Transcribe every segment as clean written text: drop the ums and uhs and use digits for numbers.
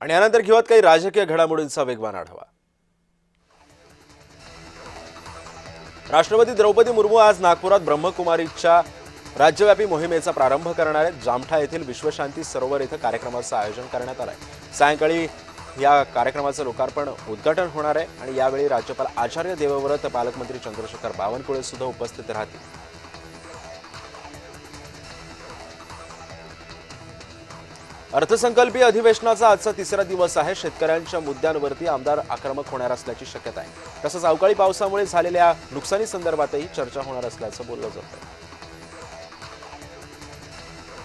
आणि यानंतर घेऊयात काही राजकीय घडामोडींचा वेगवान आढावा। राष्ट्रपती द्रौपदी मुर्मू आज नागपुरात ब्रह्मकुमारीच्या राज्यव्यापी मोहिमेचा प्रारंभ करणार आहेत। जामठा येथील विश्वशांती सरोवर येथे कार्यक्रमाचं आयोजन करण्यात आलं आहे। सायंकाळी या कार्यक्रमाचं लोकार्पण उद्घाटन होणार आहे आणि यावेळी राज्यपाल आचार्य देवव्रत, पालकमंत्री चंद्रशेखर बावनकुळे सुद्धा उपस्थित राहतील। अर्थसंकल्पीय अधिवेशनाचा आजचा तिसरा दिवस आहे। शेतकऱ्यांच्या मुद्द्यांवरती आमदार आक्रमक होणार असल्याची शक्यता आहे। तसंच अवकाळी पावसामुळे झालेल्या नुकसानीसंदर्भातही चर्चा होणार असल्याचं बोललं जातंय।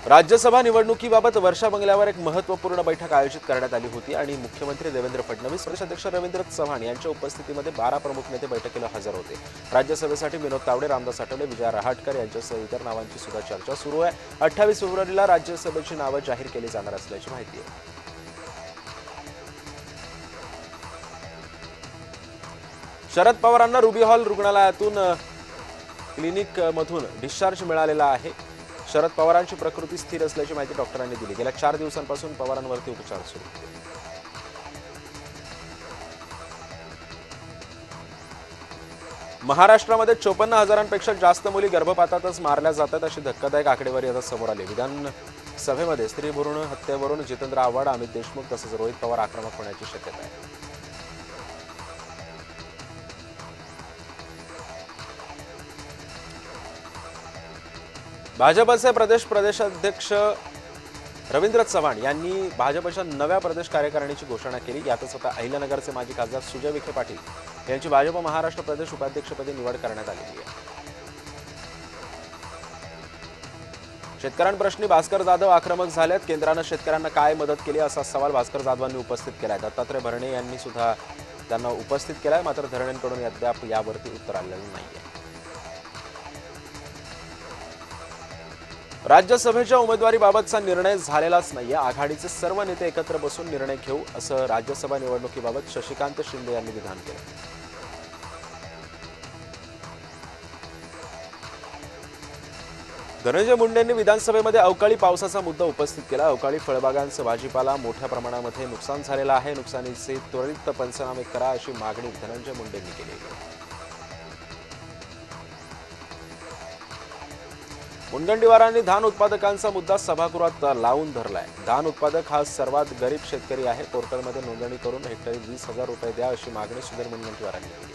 राज्यसभा निवडणुकीबाबत वर्षा बंगल्यावर एक महत्त्वपूर्ण बैठक आयोजित करण्यात आली होती आणि मुख्यमंत्री देवेंद्र फडणवीस, प्रदेशाध्यक्ष रवींद्र चव्हाण यांच्या उपस्थितीमध्ये 12 प्रमुख नेते बैठकीला हजर होते। राज्यसभेसाठी विनोद तावडे, रामदास आठवले, विजया रहाटकर यांच्यासह इतर नावांची सुद्धा चर्चा सुरू आहे। 28 फेब्रुवारीला राज्यसभेची नावं जाहीर केली जाणार असल्याची माहिती आहे। शरद पवारांना रुबी हॉल रुग्णालयातून क्लिनिकमधून डिस्चार्ज मिळालेला आहे। शरद पवारांची प्रकृती स्थिर असल्याची माहिती डॉक्टरांनी दिली। गेल्या 4 दिवसांपासून पवारांवरती उपचार सुरू होते। महाराष्ट्रामध्ये 54,000पेक्षा जास्त मुली गर्भपातातच मारल्या जातात अशी धक्कादायक आकडेवारी आता समोर आली। विधानसभेमध्ये स्त्री भ्रूण हत्येवरून जितेंद्र आव्हाड, अमित देशमुख तसंच रोहित पवार आक्रमक होण्याची शक्यता आहे। भाजपचे प्रदेशाध्यक्ष रवींद्र चव्हाण यांनी भाजपच्या नव्या प्रदेश कार्यकारिणीची घोषणा केली। यातच आता अहिल्यानगरचे माजी खासदार सुजय विखे पाटील यांची भाजप महाराष्ट्र प्रदेश उपाध्यक्षपदी निवड करण्यात आलेली आहे। शेतकऱ्यांप्रश्नी भास्कर जाधव आक्रमक झालेत। केंद्रानं शेतकऱ्यांना काय मदत केली असा सवाल भास्कर जाधवांनी उपस्थित केलाय। दत्तात्रय भरणे यांनी सुद्धा त्यांना उपस्थित केलाय, मात्र धरणेंकडून अद्याप यावरती उत्तर आलेलं नाहीये। राज्यसभेच्या उमेदवारीबाबतचा निर्णय झालेलाच नाहीये। आघाडीचे सर्व नेते एकत्र बसून निर्णय घेऊ असं राज्यसभा निवडणुकीबाबत शशिकांत शिंदे यांनी विधान केलं। धनंजय मुंडेंनी विधानसभेमध्ये अवकाळी पावसाचा मुद्दा उपस्थित केला। अवकाळी फळबागांचं भाजीपाला मोठ्या प्रमाणामध्ये नुकसान झालेलं आहे। नुकसानीचे त्वरित पंचनामे करा अशी मागणी धनंजय मुंडेंनी केली आहे। मुनगंटीवारांनी धान उत्पादकांचा मुद्दा सभागृहात लावून धरलाय। धान उत्पादक हा सर्वात गरीब शेतकरी आहे। पोर्टलमध्ये नोंदणी करून हेक्टरी 20,000 रुपये द्या अशी मागणी सुधीर मुनगंटीवारांनी केली।